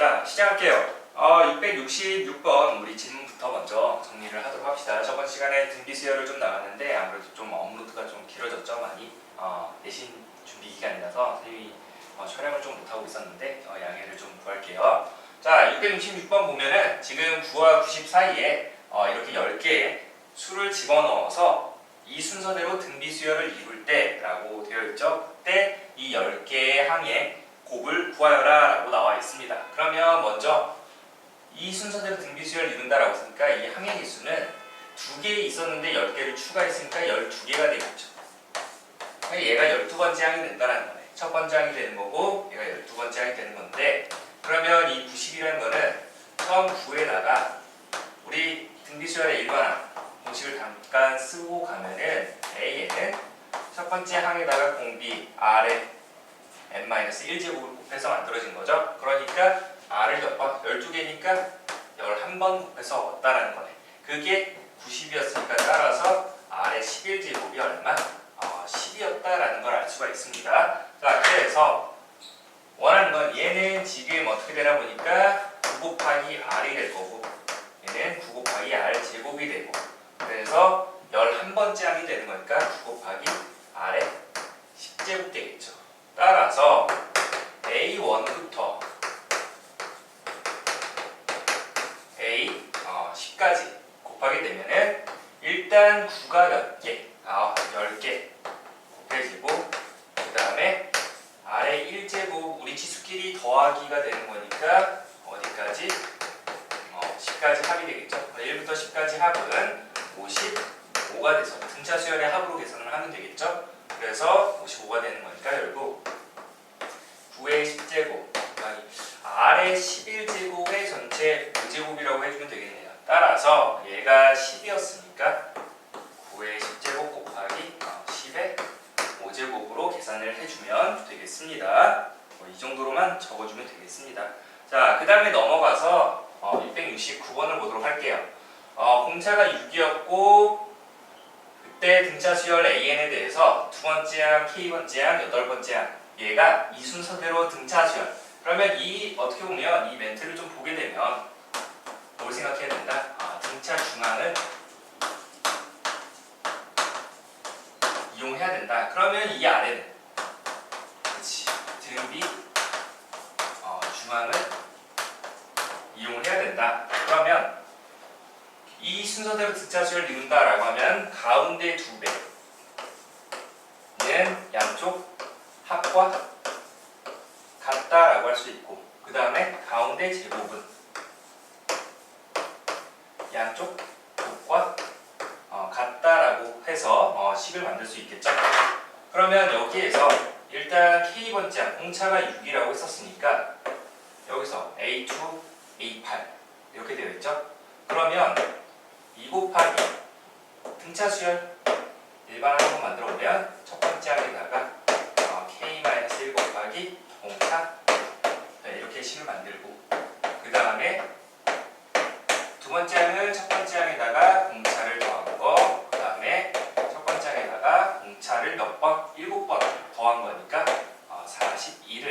자, 시작할게요. 666번 우리 질문부터 먼저 정리를 하도록 합시다. 저번 시간에 등비 수열을 좀 나왔는데 아무래도 좀 업로드가 좀 길어졌죠, 많이. 내신 준비 기간이라서 선생님이 촬영을 좀 못하고 있었는데 양해를 좀 구할게요. 자, 666번 보면은 지금 9와 90 사이에 이렇게 10개의 수를 집어넣어서 이 순서대로 등비 수열을 이룰 때 라고 되어 있죠. 그때 이 10개의 항의 곱을 구하여라 라고 나와 있습니다. 그러면 먼저 이 순서대로 등비 수열을 이룬다 라고 했으니까 이 항의 개수는 2개 있었는데 10개를 추가했으니까 12개가 되겠죠. 얘가 12번째 항이 된다는 거네. 첫 번째 항이 되는 거고 얘가 12번째 항이 되는 건데, 그러면 이 90이라는 거는 처음 9에다가 우리 등비 수열의 일반항 공식을 잠깐 쓰고 가면은 A에는 첫 번째 항에다가 공비 R에 n-1제곱을 곱해서 만들어진 거죠. 그러니까 R을 몇 번? 12개니까 11번 곱해서 얻었다는 거네. 그게 90이었으니까 따라서 R의 11제곱이 얼마? 10이었다라는 걸 알 수가 있습니다. 자, 그래서 원하는 건 얘는 지금 어떻게 되나 보니까 9 곱하기 R이 될 거고 얘는 9 곱하기 R 제곱이 되고, 그래서 11번째 항이 되는 거니까 9 곱하기 R의 10제곱 되겠죠. 따라서 A1부터 A10까지 곱하게 되면은 일단 9가 몇 개? 10개 곱해지고, 그 다음에 R의 1제곱 우리 치수끼리 더하기가 되는 거니까 어디까지? 10까지 합이 되겠죠. 1부터 10까지 합은 55가 돼서 등차 수열의 합으로 계산을 하면 되겠죠. 그래서 55가 되는 거니까 결국 9의 10제곱 R의 11제곱의 전체 5제곱이라고 해주면 되겠네요. 따라서 얘가 10이었으니까 9의 10제곱 곱하기 10의 5제곱으로 계산을 해주면 되겠습니다. 이 정도로만 적어주면 되겠습니다. 자, 그 다음에 넘어가서 669번을 보도록 할게요. 공차가 6이었고 그때 등차 수열 AN에 대해서 두 번째 항, K번째 항, 8번째 항, 얘가 이 순서대로 등차 수열. 그러면 이 어떻게 보면 이 멘트를 좀 보게 되면 뭘 생각해야 된다? 등차 중항을 이용해야 된다. 그러면 이 아래는 그렇지, 등비 중항을 이용을 해야 된다. 그러면 이 순서대로 등차 수열을 이룬다라고 하면 가운데 2배는 양쪽 합과 같다라고 할 수 있고, 그 다음에 가운데 제곱은 양쪽 곱과 같다라고 해서 식을 만들 수 있겠죠. 그러면 여기에서 일단 K번째 항 공차가 6이라고 했었으니까 여기서 A2, A8 이렇게 되어 있죠. 그러면 2 곱하기 등차 수열 일반항으로 만들어 보면 첫 번째 항에다가 K-1 곱하기 공차 이렇게 식을 만들고, 그 다음에 두 번째 항은 첫 번째 항에다가 공차를 더한 거, 그 다음에 첫 번째 항에다가 공차를 몇 번? 7번 더한 거니까 42를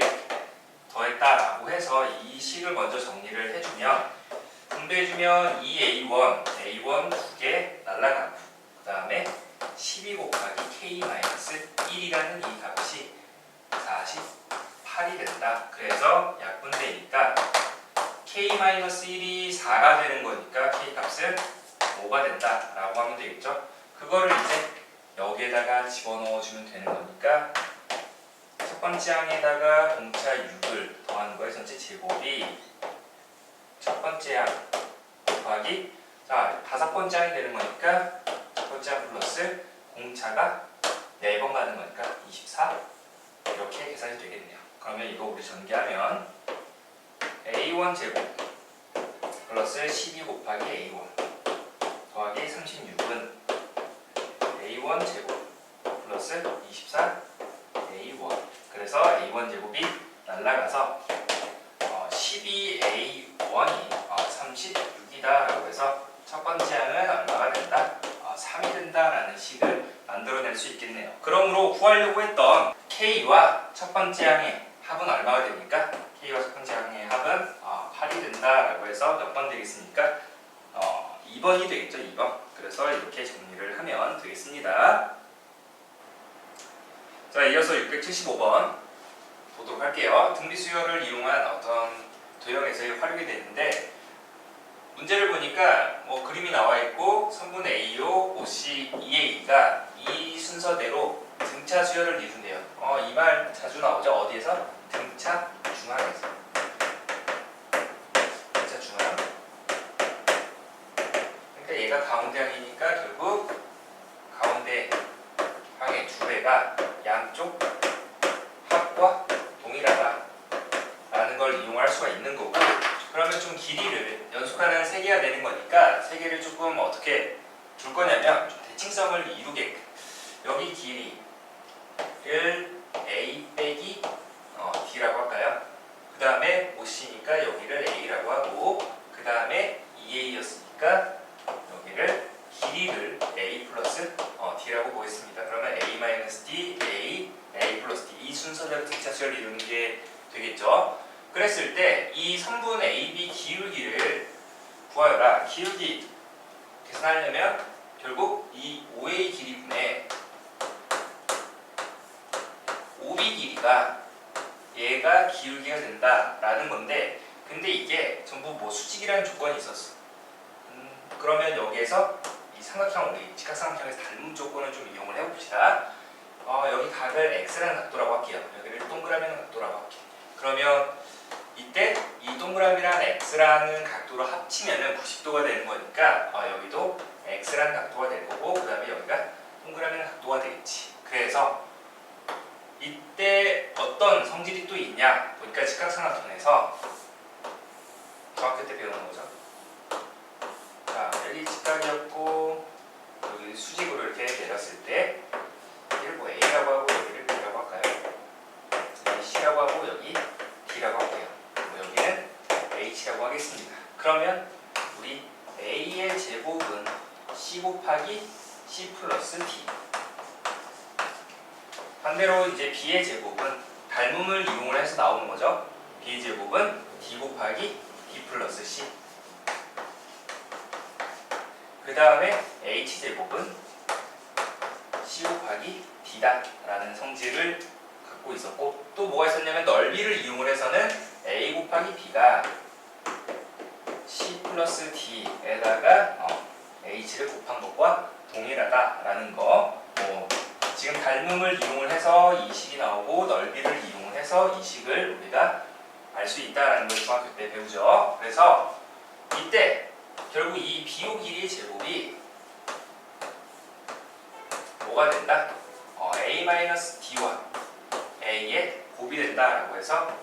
더했다라고 해서 이 식을 먼저 정리를 해주면, 분배해주면 이 A1 2개 날라가고, 그 다음에 12 곱하기 K-1이라는 이 값이 48이 된다. 그래서 약분되니까 K-1이 4가 되는 거니까 K값은 5가 된다 라고 하면 되겠죠. 그거를 이제 여기에다가 집어넣어주면 되는 거니까 첫 번째 항에다가 공차 6을 더하는 거에 전체 제곱이 첫 번째 항 곱하기, 자, 5번째 항이 되는 거니까 첫 번째 항 플러스 공차가 4번 가는 거니까 24 이렇게 계산이 되겠네요. 그러면 이거 우리 전개하면 A1 제곱 플러스 12 곱하기 A1 더하기 36은 A1 제곱 플러스 24 A1, 그래서 A1 제곱이 날라가서 12A1이 36이다 라고 해서 첫 번째 항은 얼마가 된다? 3이 된다라는 식을 만들어낼 수 있겠네요. 그러므로 구하려고 했던 K와 첫 번째 항의 합은 얼마가 됩니까? K와 첫 번째 항의 합은 8이 된다라고 해서 몇 번 되겠습니까? 2번이 되겠죠. 2번. 그래서 이렇게 정리를 하면 되겠습니다. 자, 이어서 675번 보도록 할게요. 등비수열을 이용한 어떤 도형에서의 활용이 되는데, 문제를 보니까 그림이 나와 있고 선분 AO, OC, EA가 이 순서대로 등차 수열을 이룬대요. 이 말 자주 나오죠. 어디에서? 등차 중앙에서. 등차 중앙. 그러니까 얘가 가운데항이니까 결국 가운데 항의 두 배가 양쪽 합과 동일하다 라는 걸 이용할 수가 있는 거고, 그러면 좀 길이를 연속하는 세 개가 되는 거니까 세 개를 조금 어떻게 둘 거냐면 좀 대칭성을 이루게끔 여기 길이를 A 빼기 D라고 할까요? 그 다음에 OC니까 여기를 A라고 하고, 그 다음에 EA였으니까 여기를 길이를 A 플러스 D라고 보겠습니다. 그러면 A-D, A 플러스 D 이 순서대로 등차 수열을 이루는 게 되겠죠. 그랬을 때 이 선분 AB 기울기를 구하여라. 기울기 계산하려면 결국 이 OA 길이분의 OB 길이가 얘가 기울기가 된다라는 건데, 근데 이게 전부 수직이라는 조건이 있었어. 그러면 여기에서 이 삼각형, 우리 직각삼각형에서 닮은 조건을 좀 이용을 해봅시다. 여기 각을 X라는 각도라고 할게요. 여기를 동그라미라는 각도라고 할게요. 그러면 이때 이 동그라미랑 X라는 각도로 합치면은 90도가 되는 거니까 여기도 X라는 각도가 될 거고, 그 다음에 여기가 동그라미라는 각도가 되겠지. 그래서 이때 어떤 성질이 또 있냐 보니까 직각삼각형에서 중학교 때 배우는 거죠. 자, 여기 직각이었고 여기 수직으로 이렇게 내렸을 때 여기를 A라고 하고 여기를 B라고 할까요? 여기 C라고 하고 여기 D라고 할게요. 여기는 H라고 하겠습니다. 그러면 우리 A의 제곱은 C 곱하기 C 플러스 D, 반대로 이제 B의 제곱은 닮음을 이용을 해서 나오는 거죠. B의 제곱은 D 곱하기 D 플러스 C, 그 다음에 H 제곱은 C 곱하기 D다 라는 성질을 갖고 있었고, 또 뭐가 있었냐면 넓이를 이용을 해서는 A 곱하기 B가 C 플러스 D에다가 H를 곱한 것과 동일하다라는 거. 지금 닮음을 이용을 해서 이 식이 나오고 넓이를 이용을 해서 이 식을 우리가 알 수 있다라는 걸 중학교 때 배우죠. 그래서 이때 결국 이 BO 길이의 제곱이 뭐가 된다? A-D와 A의 곱이 된다라고 해서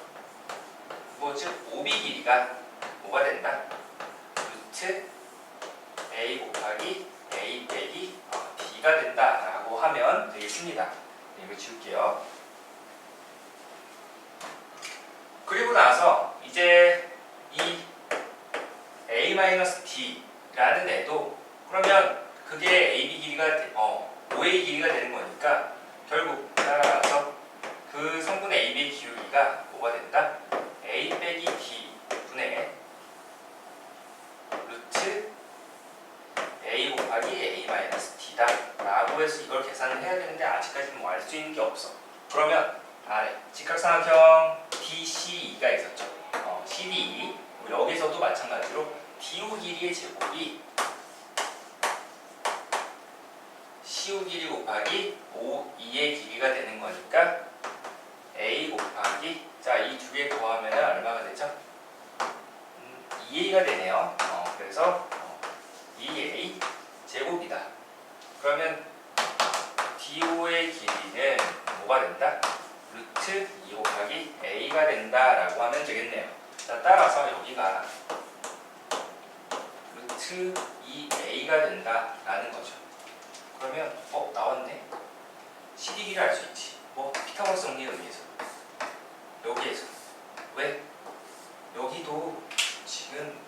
즉 OB 길이가 뭐가 된다? 루트 A 곱하기 A 빼기 D가 된다라고 하면 되겠습니다. 이거 지울게요. 그리고 나서 이제 이 A-D라는 애도 그러면 그게 AB 길이가 OA 길이가 되는 거니까 결국 따라서 그 성분 AB의 기울기가 뭐가 된다? A 빼기 D 분의 루트 A 곱하기 A-D다 라고 해서 이걸 계산을 해야 되는데 아직까지는 뭐 알 수 있는 게 없어. 그러면 아래 직각삼각형 DCE가 있었죠. CDE 여기서도 마찬가지로 DO 길이의 제곱이 CO 길이 곱하기 OE의 길이가 되는 거니까 A 곱하기, 자, 이 두 개 더하면 얼마가 되죠? 2A가 되네요. 그래서 2A 제곱이다. 그러면 DO의 길이는 뭐가 된다? 루트 2 곱하기 A가 된다라고 하면 되겠네요. 자, 따라서 여기가 루트 2A가 된다라는 거죠. 그러면 나왔네. CD 길이를 알 수 있지. 피타고라스 정리에 의해서. 여기에서 왜? 여기도 지금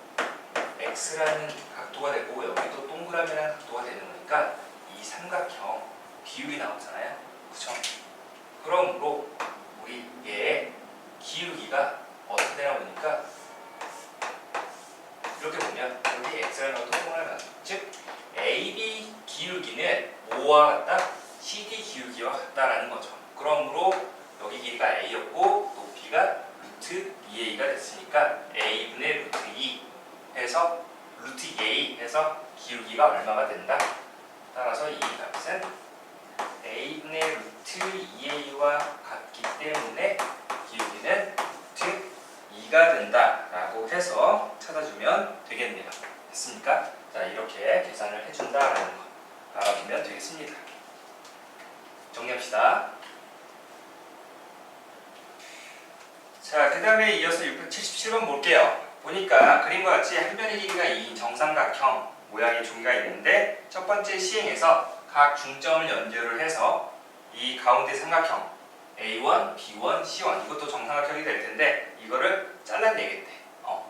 X라는 각도가 되고 여기도 동그라미라는 각도가 되는 거니까 이 삼각형 비율이 나오잖아요. 그쵸? 그러므로 우리 얘의 기울기가 어떻게 되나 보니까 된다라는 거죠. 그러므로 여기 길이가 a였고 높이가 루트 2a가 됐으니까 a분의 루트 2 해서 루트 2a 해서 기울기가 얼마가 된다? 따라서 이 값은 a분의 루트 2a와 같기 때문에 기울기는 루트 2가 된다라고 해서 찾아주면 되겠네요. 됐습니까? 자, 이렇게 계산을 해준다라는 거 알아두면 되겠습니다. 정리합시다. 자, 그 다음에 이어서 677번 볼게요. 보니까 그림과 같이 한 변의 길이가 2인 정삼각형 모양의 종이가 있는데 첫 번째 시행에서 각 중점을 연결을 해서 이 가운데 삼각형 A1, B1, C1 이것도 정삼각형이 될 텐데 이거를 잘라내겠대.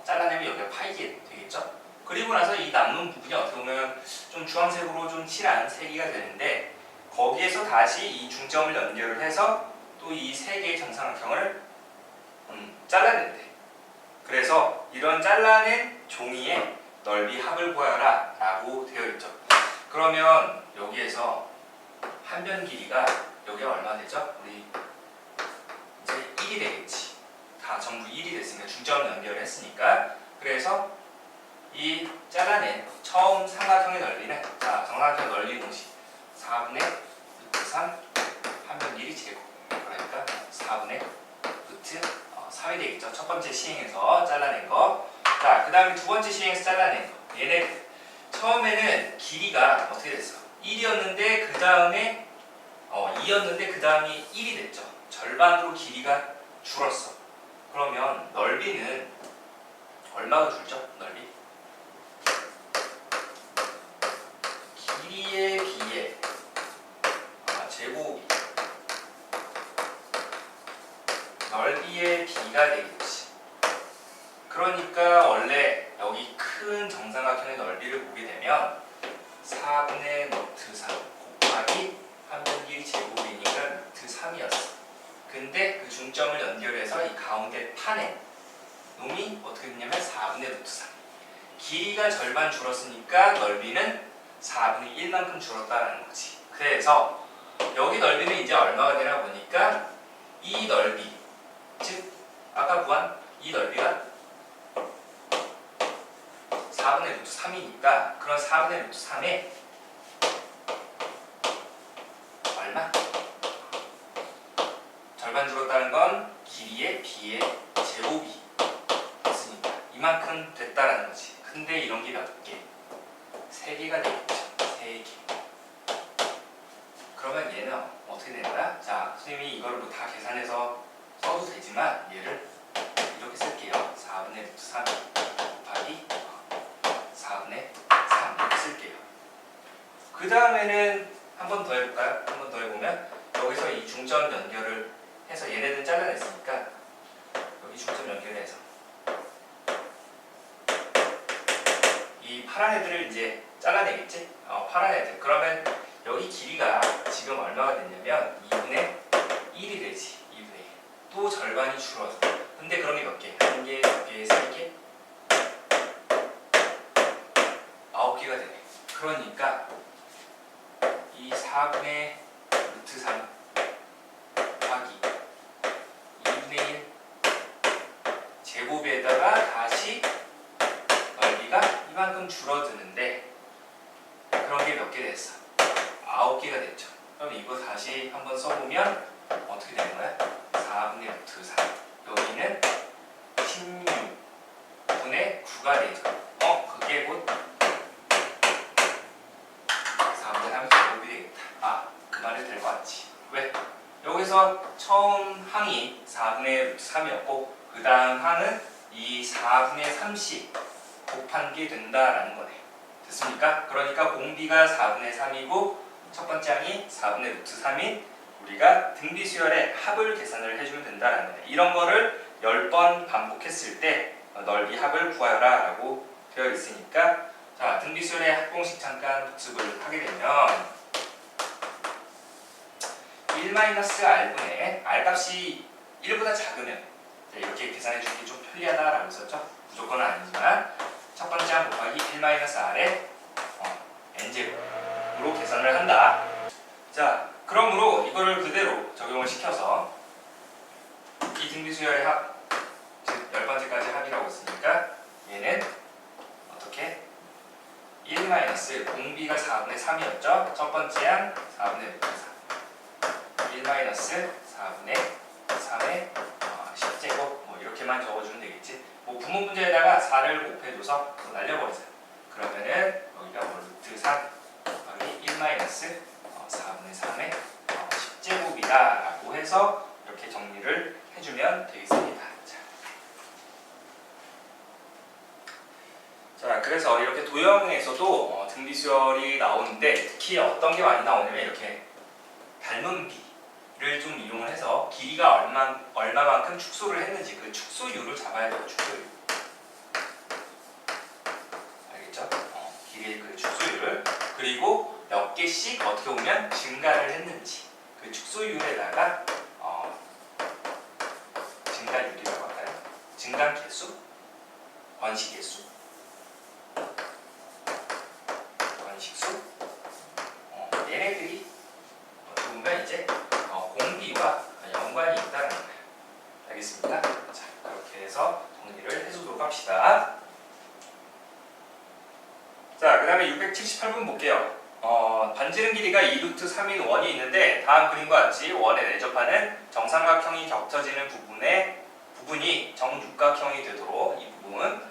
잘라내면 여기가 파이게 되겠죠? 그리고 나서 이 남는 부분이 어떻게 보면 좀 주황색으로 좀 칠한 색이가 되는데 거기에서 다시 이 중점을 연결을 해서 또 이 세 개의 정삼각형을 잘라낸대. 그래서 이런 잘라낸 종이의 넓이 합을 구하라 라고 되어 있죠. 그러면 여기에서 한 변 길이가 여기가 얼마 되죠? 우리 이제 1이 되겠지. 다 전부 1이 됐으니까 중점 연결을 했으니까. 그래서 이 잘라낸 처음 삼각형의 넓이는 자 정삼각형 넓이 공식 4분의 루트 3 한 변 길이 제곱 그러니까 4분의 루트 3이 되겠죠. 첫 번째 시행에서 잘라낸 거. 자, 그 다음에 두 번째 시행에서 잘라낸 거. 얘네 처음에는 길이가 어떻게 됐어? 1이었는데 그 다음에 2였는데 그 다음이 1이 됐죠. 절반으로 길이가 줄었어. 그러면 넓이는 얼마가 줄죠? 넓이? 길이에 비해 제곱이 넓이의 비가 되겠지. 그러니까 원래 여기 큰 정삼각형의 넓이를 보게 되면 4분의 루트 3 곱하기 한 변 길이 제곱이니까 루트 3이었어. 근데 그 중점을 연결해서 이 가운데 판에 놈이 어떻게 됐냐면 4분의 루트 3. 길이가 절반 줄었으니까 넓이는 4분의 1만큼 줄었다라는 거지. 그래서 여기 넓이는 이제 얼마가 되나 보니까 이 넓이, 즉 아까 구한 이 넓이가 4분의 루트 3이니까 그런 4분의 루트 3에 얼마? 절반 줄었다는 건 길이에 비해 제곱이 됐으니까 이만큼 됐다라는 거지. 근데 이런 게 몇 개? 3개가 되겠죠. 3개. 그러면 얘는 어떻게 되는 거야? 자, 선생님이 이거를 뭐 다 계산해서 써도 되지만 얘를 이렇게 쓸게요. 4분의 루트 3 곱하기 4분의 3 이렇게 쓸게요. 그 다음에는 한 번 더 해볼까요? 한 번 더 해보면 여기서 이 중점 연결을 해서 얘네들 잘라냈으니까 여기 중점 연결해서 이 파란 애들을 이제 잘라내겠지? 파란 애들. 그러면 여기 길이가 지금 얼마가 됐냐면 2분의 1이 되지. 2분의 1. 또 절반이 줄어서. 근데 그런 게 몇 개? 1개, 2개, 3개? 9개가 되네. 그러니까 이 4분의 루트 3 곱하기 2분의 1 제곱에다가 다시 넓이가 이만큼 줄어드는데 그런 게 몇 개 됐어? 9개가 됐죠. 그럼 이거 다시 한번 써보면 어떻게 되는 거야? 4분의 루트 3 여기는 16분의 9가 되죠. 그게 곧 4분의 3 제곱이 되겠다. 그 말이 될 것 같지. 왜? 여기서 처음 항이 4분의 루트 3이었고 그 다음 항은 이 4분의 3씩 곱한 게 된다라는 거네. 됐습니까? 그러니까 공비가 4분의 3이고 첫 번째 항이 4분의 루트 3인 우리가 등비수열의 합을 계산을 해주면 된다라는 거네. 이런 거를 10번 반복했을 때 넓이 합을 구하여라 라고 되어 있으니까 자, 등비수열의 합공식 잠깐 복습을 하게 되면 1-r분의 r값이 1보다 작으면 이렇게 계산해 주기 좀 편리하다라고 했었죠. 무조건은 아니지만 첫 번째 항 곱하기 1-r의 n제곱으로 계산을 한다. 자, 그러므로 이거를 그대로 적용을 시켜서 이 등비수열의 합, 즉 10번째까지 합이라고 했으니까 얘는 어떻게? 1 마이너스 공비가 4분의 3이었죠? 첫 번째 항 4분의 4 1 마이너스 4분의 3의 10제곱 뭐 이렇게만 적어주면 되겠지. 뭐 부문 문제에다가 4를 곱해줘서 또 날려버리자. 그러면은 여기가 뭐 루트 3 여기 1 마이너스 4분의 3의 10제곱이다 라고 해서 이렇게 정리를 해주면 되겠습니다. 자, 그래서 이렇게 도형에서도 등비수열이 나오는데 특히 어떤 게 많이 나오냐면 이렇게 닮은 비를 좀 이용을 해서 길이가 얼마만큼 축소를 했는지 그 축소율을 잡아야 돼요. 축소율. 알겠죠? 길이의 그 축소율을 그리고 몇 개씩 어떻게 보면 증가를 했는지 그 축소율에다가 증가율이라고 할까요? 증가 개수, 번식 개수, 번식수 얘네들이 어떻게 보면 이제 공비와 연관이 있다는 거예요. 알겠습니까? 자, 그렇게 해서 정리를 해주도록 합시다. 자, 그 다음에 678번 볼게요. 반지름 길이가 2루트 3인 원이 있는데 다음 그림과 같이 원에 내접하는 정삼각형이 겹쳐지는 부분이 정육각형이 되도록 이 부분,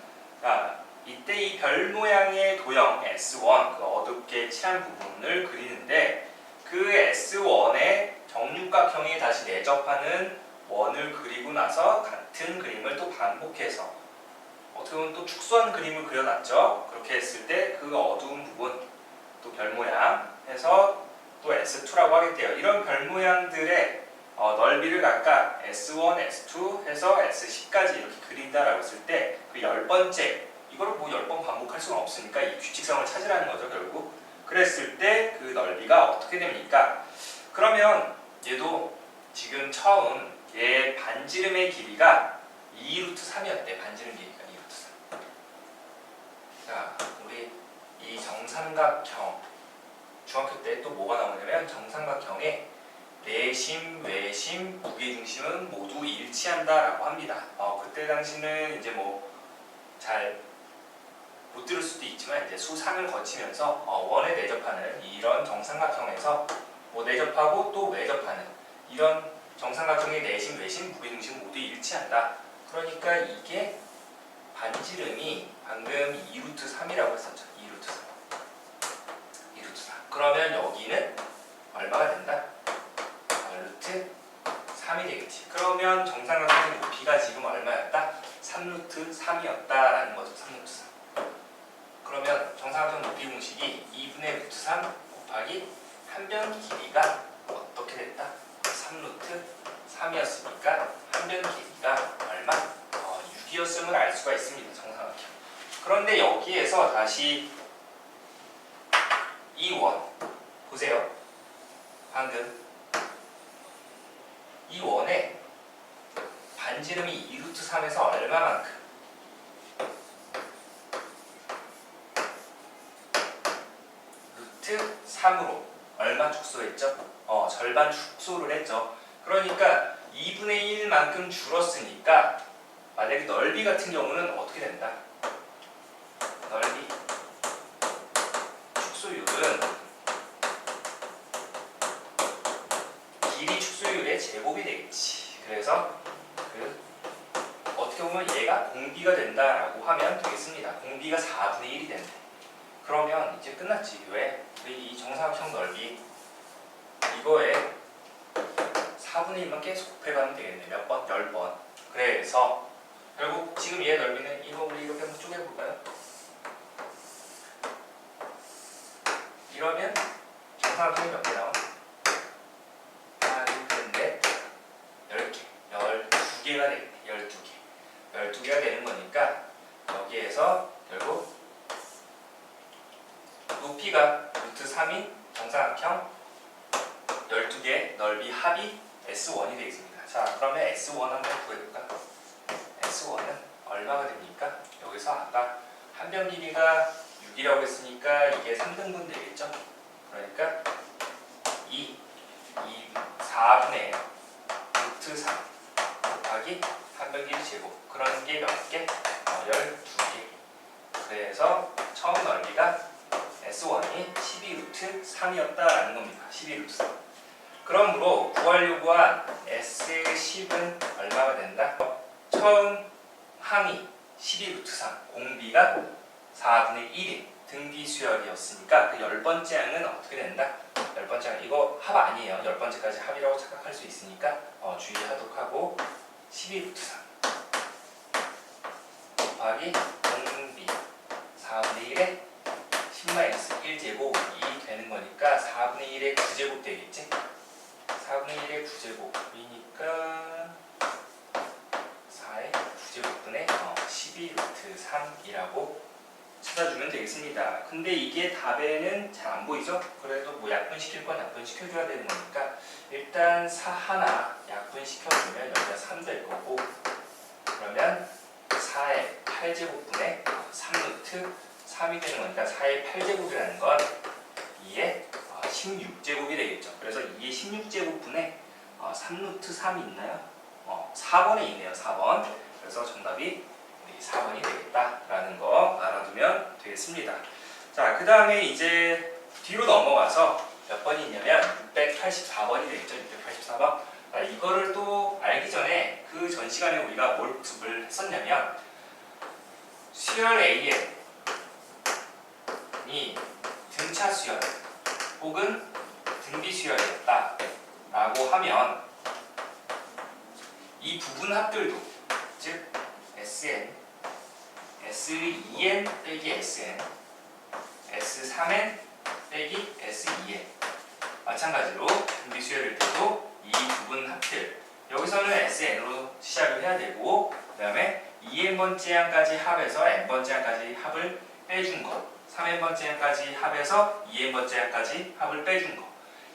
이때 이 별 모양의 도형 S1, 그 어둡게 칠한 부분을 그리는데 그 S1의 정육각형에 다시 내접하는 원을 그리고 나서 같은 그림을 또 반복해서 어떻게 보면 또 축소한 그림을 그려놨죠. 그렇게 했을 때 그 어두운 부분, 또 별 모양 해서 또 S2라고 하겠대요. 이런 별 모양들의 넓이를 각각 S1, S2 해서 S10까지 이렇게 그린다라고 했을 때 그 10번째, 이걸 뭐 10번 반복할 수는 없으니까 이 규칙성을 찾으라는 거죠, 결국. 그랬을 때 그 넓이가 어떻게 됩니까? 그러면 얘도 지금 처음 얘 반지름의 길이가 2루트 3이었대. 반지름 길이가 2루트 3. 자, 우리 이 정삼각형 중학교 때 또 뭐가 나오냐면 정삼각형의 내심, 외심, 무게중심은 모두 일치한다라고 합니다. 그때 당시는 이제 뭐 잘 못 들을 수도 있지만 이제 수상을 거치면서 원에 내접하는 이런 정삼각형에서 뭐 내접하고 또 외접하는 이런 정삼각형의 내심, 외심, 무게중심 모두 일치한다. 그러니까 이게 반지름이 방금 2루트 3이라고 했었죠. 2루트 3. 2루트 3. 그러면 여기는 얼마가 된다? 루트 3이 되겠지. 그러면 정삼각형의 높이가 지금 얼마였다? 3루트 3이었다라는 거죠. 3루트 3. 그러면 정삼각형 높이 공식이 2분의 루트 3 곱하기 한 변 길이가 어떻게 됐다? 3루트 3이었으니까 한 변 길이가 얼마? 6이었음을 알 수가 있습니다. 정삼각형. 그런데 여기에서 다시 이 원 보세요. 방금 이 원의 반지름이 2루트 3에서 얼마만큼? 루트 3으로 얼마 축소했죠? 절반 축소를 했죠. 그러니까 2분의 1만큼 줄었으니까 만약에 넓이 같은 경우는 어떻게 된다? 넓이 축소율은 길이 축소율의 제곱이 되겠지. 그래서 어떻게 보면 얘가 공비가 된다라고 하면 되겠습니다. 공비가 4분의 1이 된대. 그러면 이제 끝났지. 왜? 우리 이 정삼각형 넓이 이거에 4분의 1만 계속 곱해가면 되겠네. 몇 번? 10번. 그래서 결국 지금 얘 넓이는 이거 우리 이렇게 한번 쪼개볼까요? 이러면 정삼각형이 몇 개 나와? 하나, 둘, 셋, 넷, 10개. 12개가 되겠네. 12개. 12개가 되는 거니까 여기에서 결국 높이가 루트 3인 정삼각형 12개 넓이 합이 S1이 되겠습니다. 자, 그러면 S1 한번 구해볼까? S1은 얼마가 됩니까? 여기서 아까 한 변 길이가 6이라고 했으니까 이게 3등분 되겠죠? 그러니까 2 4분의 루트 3 곱하기 301 제곱. 그런 게 몇 개? 12개. 그래서 처음 넓이가 S1이 12루트 3이었다라는 겁니다. 12루트 3. 그러므로 구하려고 한 S10은 얼마가 된다? 처음 항이 12루트 3, 공비가 4분의 1인 등비 수열이었으니까 그 10번째 항은 어떻게 된다? 10번째 항, 이거 합 아니에요. 10번째까지 합이라고 착각할 수 있으니까 주의하도록 하고 12루트 3 곱하기 공비 4분의 1에 10-1제곱이 되는 거니까 4분의 1의 9제곱 되겠지? 4분의 1의 9제곱이니까 4의 9제곱분의 12루트 3이라고 찾아주면 되겠습니다. 근데 이게 답에는 잘 안 보이죠? 그래도 뭐 약분시킬 건 약분시켜줘야 되는 거니까 일단 4 하나 약분시켜주면 여기가 3 될 거고, 그러면 4의 8제곱분의 3루트 3이 되는 거니까 4의 8제곱이라는 건 2의 16제곱이 되겠죠. 그래서 2의 16제곱분의 3루트 3이 있나요? 4번에 있네요. 4번. 그래서 정답이 4번이 되겠다라는 거 알아두면 되겠습니다. 자, 그 다음에 이제 뒤로 넘어가서 몇 번이 있냐면 684번이 되겠죠. 684번. 이거를 또 알기 전에 그 전 시간에 우리가 뭘 복습을 했었냐면 수열 AN이 등차 수열 혹은 등비 수열이었다 라고 하면 이 부분 합들도, 즉 SN, S2N 빼기 SN, S3N 빼기 S2N, 마찬가지로 등비 수열일 때도 이 부분 합들, 여기서는 SN으로 시작을 해야 되고, 그 다음에 2n번째 항까지 합해서 n번째 항까지 합을 빼준 거, 3n번째 항까지 합해서 2n번째 항까지 합을 빼준 거,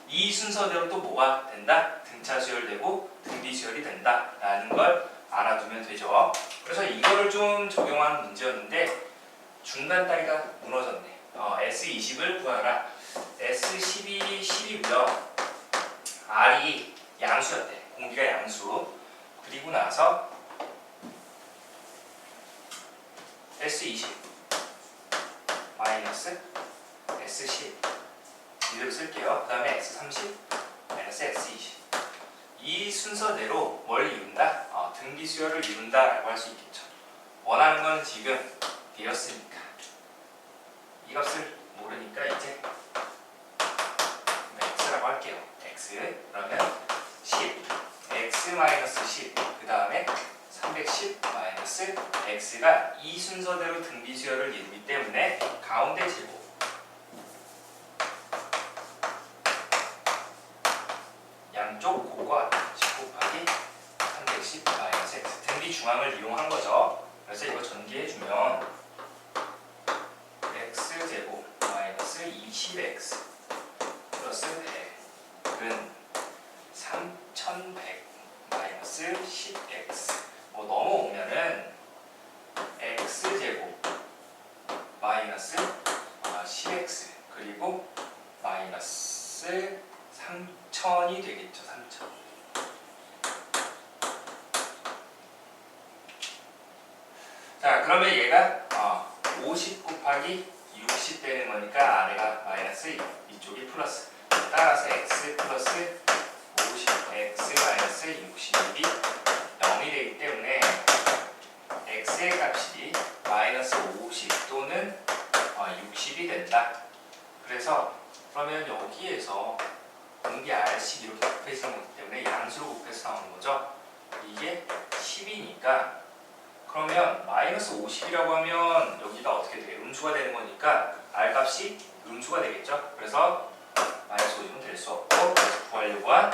이 순서대로 또 뭐가 된다? 등차 수열되고 등비 수열이 된다 라는 걸 알아두면 되죠. 그래서 이거를 좀 적용한 문제였는데 중간 다리가 무너졌네. S20을 구하라. S10이 10이고요. R이 양수였대. 공비가 양수. 그리고 나서 S20 마이너스 S10 이대로 쓸게요. 그 다음에 S30 마이너스 S20. 이 순서대로 뭘 이룬다? 등비 수열을 이룬다 라고 할 수 있겠죠. 원하는 건 지금 되었으니까 이 값을 모르니까 이제 x라고 할게요. x. 그러면 10 x 마이너스 10, 그 다음에 310 마이너스 x가 이 순서대로 등비 수열을 이루기 때문에 가운데 제곱 양쪽 곱과 10 곱하기 310 마이너스 x, 등비 중앙을 이용한 거죠. 그래서 이거 전개해주면 x제곱 마이너스 20x 플러스 100은 3100 마이너스 10x. 뭐 넘어오면은 x제곱 마이너스 10x 그리고 마이너스 3000이 되겠죠. 3000. 자, 그러면 얘가 50 곱하기 60 되는 거니까 아래가 마이너스, 이쪽이 플러스. 따라서 x 플러스 50, x 마이너스 60이 0이 되기 때문에 x의 값이 마이너스 50 또는 60이 된다. 그래서 그러면 여기에서 공비 R씩 이렇게 곱해서 나오기 때문에 양수로 곱해서 나오는 거죠. 이게 10이니까 그러면 마이너스 50이라고 하면 여기가 어떻게 돼요? 음수가 되는 거니까 R 값이 음수가 되겠죠. 그래서 마이너스 50은 될 수 없고, 그래서 구하려고 한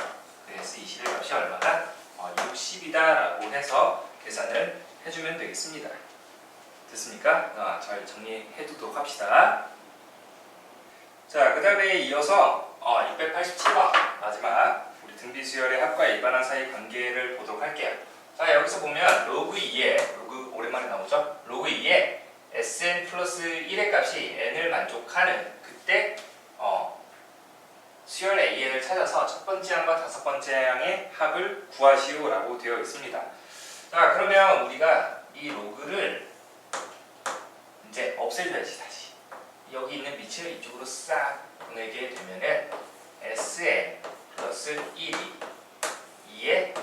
S21의 값이 얼마다? 60이다 라고 해서 계산을 해주면 되겠습니다. 됐습니까? 잘 정리해 두도록 합시다. 자, 그 다음에 이어서 687번 마지막 우리 등비 수열의 합과 일반항 사이 관계를 보도록 할게요. 자, 여기서 보면 로그 2에, 로그 오랜만에 나오죠? 로그 2에 sn 플러스 1의 값이 n을 만족하는 그때 수열 AN을 찾아서 첫 번째 항과 다섯 번째 항의 합을 구하시오라고 되어 있습니다. 자, 그러면 우리가 이 로그를 이제 없애줘야지. 다시 여기 있는 밑을 이쪽으로 싹 보내게 되면은 SN 플러스 1이 2의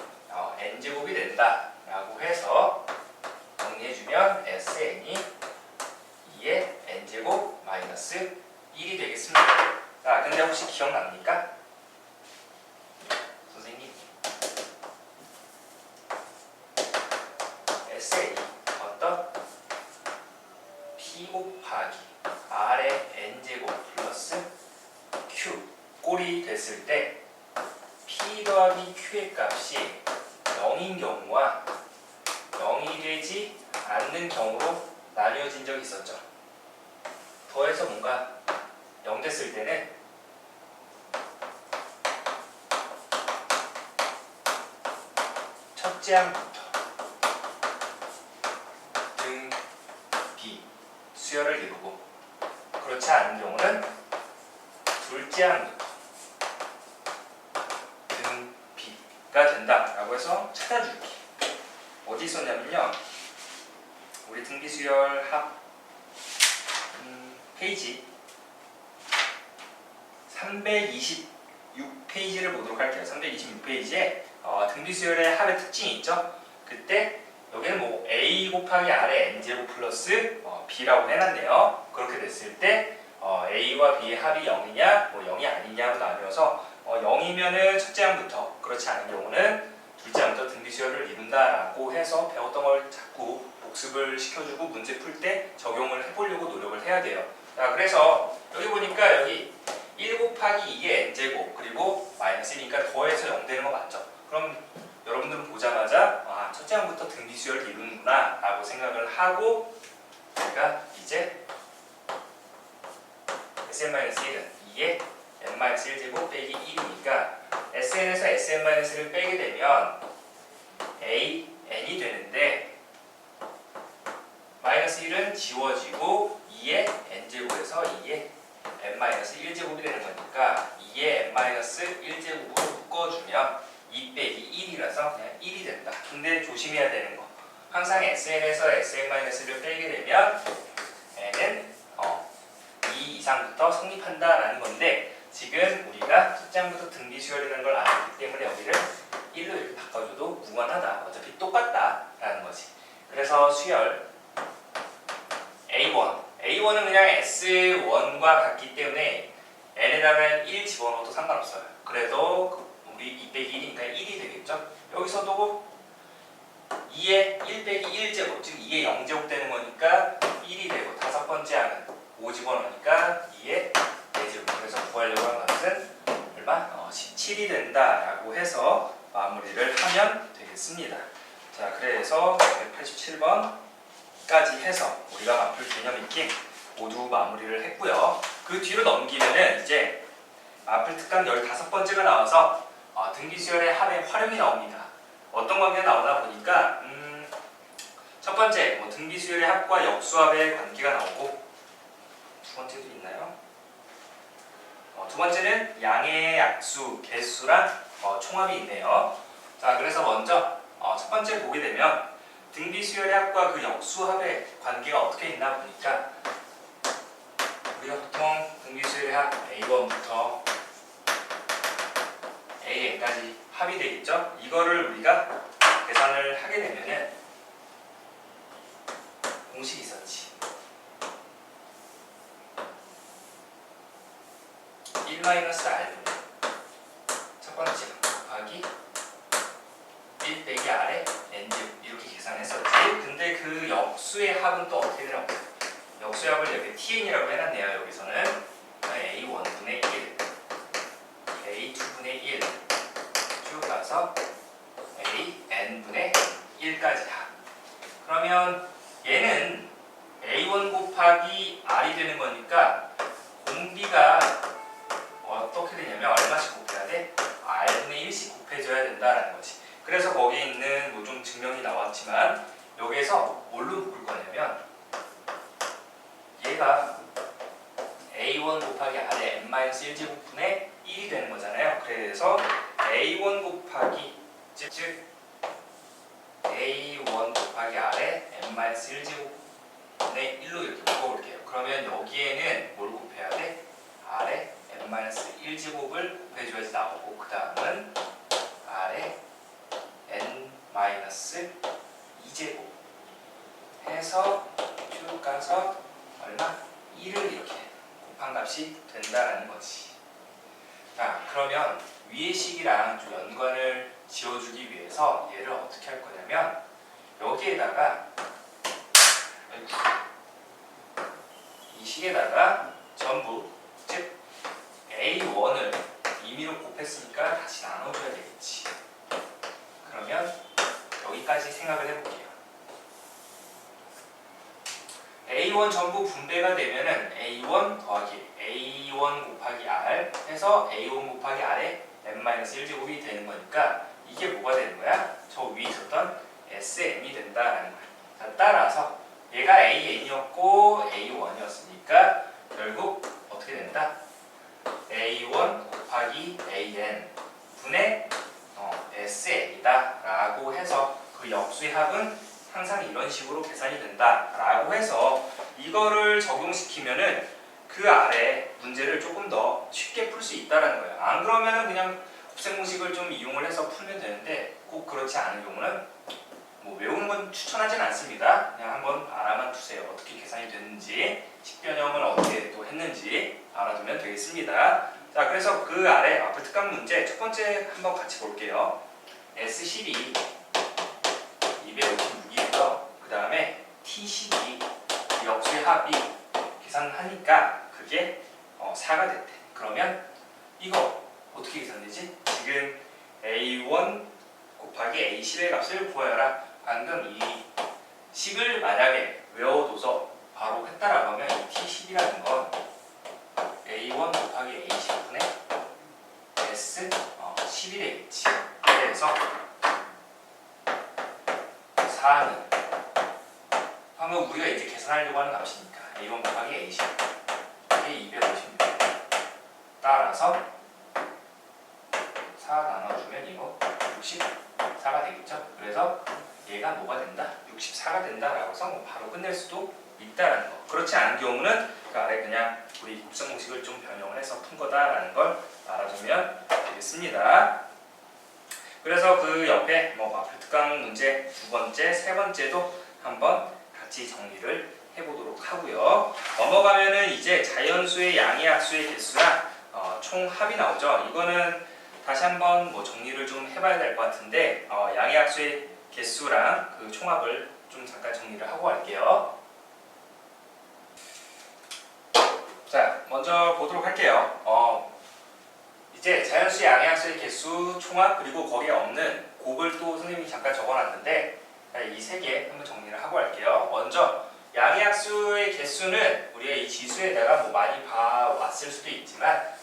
n제곱이 된다 라고 해서 정리해주면 SN이 2의 n제곱 마이너스 1이 되겠습니다. 자, 근데 혹시 기억납니까? 선생님, SN이 어떤? P 곱하기 R의 n제곱 플러스 Q 꼴이 됐을 때 P 더하기 Q의 값이 0인 경우와 0이 되지 않는 경우로 나뉘어진 적이 있었죠. 더해서 뭔가 0 됐을 때는 첫째 항부터 등 B 수열을 이루고, 그렇지 않은 경우는 둘째 항부터 등 B가 된다라고 해서 찾아줄게. 어디 있었냐면요, 우리 등비 수열 합 페이지 326페이지를 보도록 할게요. 326페이지에 등비 수열의 합의 특징이 있죠. 그때 여기는 뭐 A 곱하기 R의 n제곱 플러스 B라고 해놨네요. 그렇게 됐을 때 A와 B의 합이 0이냐 뭐 0이 아니냐로 나누어서 0이면은 첫째 항부터, 그렇지 않은 경우는 둘째 항부터 등비 수열을 이룬다라고 해서 배웠던 걸 자꾸 복습을 시켜주고 문제 풀 때 적용을 해보려고 노력을 해야 돼요. 자, 그래서 여기 보니까 여기 1 곱하기 2의 n제곱 그리고 마이너스 1이니까 더해서 0 되는 거 맞죠? 그럼 여러분들은 보자마자 첫째 항부터 등비 수열을 이루는구나 라고 생각을 하고, 우리가 이제 Sn-1은 2의 n-1제곱 빼기 1이니까 Sn에서 Sn-1을 빼게 되면 A, n이 되는데 마이너스 1은 지워지고 2의 n제곱에서 2의 n-1제곱이 되는 거니까 2의 n-1제곱으로 묶어주면 2 빼기 1이라서 그냥 1이 된다. 근데 조심해야 되는 거, 항상 Sn에서 Sn-를 빼게 되면 n은 2 이상부터 성립한다라는 건데, 지금 우리가 첫째 항부터 등비 수열이라는 걸 알기 때문에 여기를 1로 이렇게 바꿔줘도 무관하다. 어차피 똑같다라는 거지. 그래서 수열 A1은 그냥 S1과 같기 때문에 n에다가 1 집어넣어도 상관없어요. 그래도 우리 2 빼기 1이니까 1이 되겠죠. 여기서도 2의 1 빼기 1제곱, 즉 2의 0제곱 되는 거니까 1이 되고, 다섯 번째 항은 5 집어넣으니까 2의 4제곱. 그래서 구하려고 한 것은 얼마? 17이 된다라고 해서 마무리를 하면 되겠습니다. 자, 그래서 187번까지 해서 우리가 마플 개념 익힘 모두 마무리를 했고요. 그 뒤로 넘기면은 이제 마플 특강 15번째가 나와서 등비 수열의 합의 활용이 나옵니다. 어떤 관계가 나오다 보니까 첫 번째 뭐 등비 수열의 합과 역수합의 관계가 나오고, 두 번째도 있나요? 두 번째는 양의 약수, 개수랑 총합이 있네요. 자, 그래서 먼저 첫 번째 보게 되면 등비 수열의 합과 그 역수합의 관계가 어떻게 있나 보니까, 우리가 보통 등비 수열의 합 A1부터 AN까지 합이 되겠죠? 이거를 우리가 계산을 하게 되면은 공식이 있었지. 1-R분의 첫 번째 곱하기 1 빼기 R의 n제곱, 이렇게 계산했었지. 근데 그 역수의 합은 또 어떻게 되나 보세요. 역수의 합을 여기 TN이라고 해놨네요. 여기서는 A1분의 1, A2분의 1 쭉 가서 AN분의 1까지 합. 그러면 얘는 A1 곱하기 R이 되는 거니까 공비가 어떻게 되냐면 얼마씩 곱해야 돼? R분의 1씩 곱해줘야 된다라는 거지. 그래서 거기에 있는 뭐 좀 증명이 나왔지만 여기에서 뭘로 묶을 거냐면, 얘가 A1 곱하기 R의 n-1제곱분의 1이 되는 즉 A1 곱하기 R에 n-1제곱분의 1로 이렇게 묶어볼게요. 그러면 여기에는 뭘 곱해야 돼? R에 n-1제곱을 곱해줘야지 나오고, 그 다음은 R에 n-2제곱 해서 쭉 가서 얼마? 1을 이렇게 곱한 값이 된다라는 거지. 자, 그러면 위의 식이랑 좀 연관을 지어주기 위해서 얘를 어떻게 할 거냐면, 여기에다가 이 식에다가 전부, 즉 A1을 임의로 곱했으니까 다시 나눠줘야 되겠지. 그러면 여기까지 생각을 해볼게요. A1 전부 분배가 되면은 A1 더하기 A1 곱하기 R 해서 A1 곱하기 R에 n-1제곱이 되는 거니까 이게 뭐가 되는 거야? 저 위에 있었던 SM이 된다라는 거야. 자, 따라서 얘가 AN이었고 A1이었으니까 결국 어떻게 된다? A1 곱하기 AN 분의 SN이다 라고 해서 그 역수의 합은 항상 이런 식으로 계산이 된다 라고 해서 이거를 적용시키면은 그 아래 문제를 조금 더 쉽게 풀 수 있다는 거예요. 안 그러면은 그냥 곱셈공식을 좀 이용을 해서 풀면 되는데, 꼭 그렇지 않은 경우는 뭐 외우는 건 추천하진 않습니다. 그냥 한번 알아만 두세요. 어떻게 계산이 됐는지, 식변형은 어떻게 또 했는지 알아두면 되겠습니다. 자, 그래서 그 아래 앞에 특강 문제 첫 번째 한번 같이 볼게요. S12 256이고요. 그 다음에 T12 역수의 합이 계산하니까 그게 4가 됐대. 그러면 이거 어떻게 계산되지? 지금 A1 곱하기 A10의 값을 구하여라. 방금 이 식을 만약에 외워둬서 바로 했다라고 하면 이 T10이라는 건 A1 곱하기 A10분의 S10이 되겠지. 그래서 4는 방금 우리가 이제 계산하려고 하는 값이니까 A1 곱하기 A10 이게 256. 따라서 4 나눠주면 이거 64가 되겠죠. 그래서 얘가 뭐가 된다? 64가 된다라고 해서 뭐 바로 끝낼 수도 있다라는 거. 그렇지 않은 경우는 그 아래 그냥 우리 곱셈공식을 좀 변형을 해서 푼 거다라는 걸 알아두면 되겠습니다. 그래서 그 옆에 뭐 마플 특강 문제 두 번째, 세 번째도 한번 같이 정리를 해보도록 하고요. 넘어가면은 이제 자연수의 양의 약수의 개수랑 총합이 나오죠. 이거는 다시 한번 뭐 정리를 좀 해봐야 될 것 같은데, 양의 약수의 개수랑 그 총합을 좀 잠깐 정리를 하고 갈게요. 자, 먼저 보도록 할게요. 이제 자연수의 양의 약수의 개수, 총합, 그리고 거기에 없는 곱을 또 선생님이 잠깐 적어놨는데, 이 세 개 한번 정리를 하고 갈게요. 먼저 양의 약수의 개수는 우리가 이 지수에다가 뭐 많이 봐왔을 수도 있지만,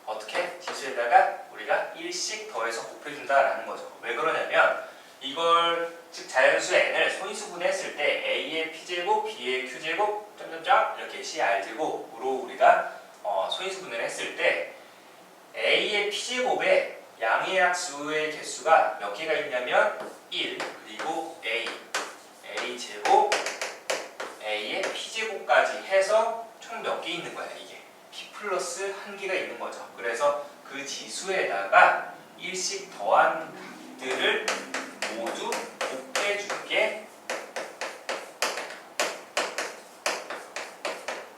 어떻게? 지수에다가 우리가 1씩 더해서 곱해준다라는 거죠. 왜 그러냐면 이걸 즉 자연수 n을 소인수분해했을 때 a의 p제곱, b의 q제곱, 점점점 이렇게 cr제곱으로 우리가 소인수분해를 했을 때 a의 p제곱에 양의 약수의 개수가 몇 개가 있냐면 1, 그리고 a제곱, a의 p제곱까지 해서 총 몇 개 있는 거야 이게. p 플러스 1개가 있는 거죠. 그래서 그 지수에다가 1씩 더한 값들을 모두 곱해줄게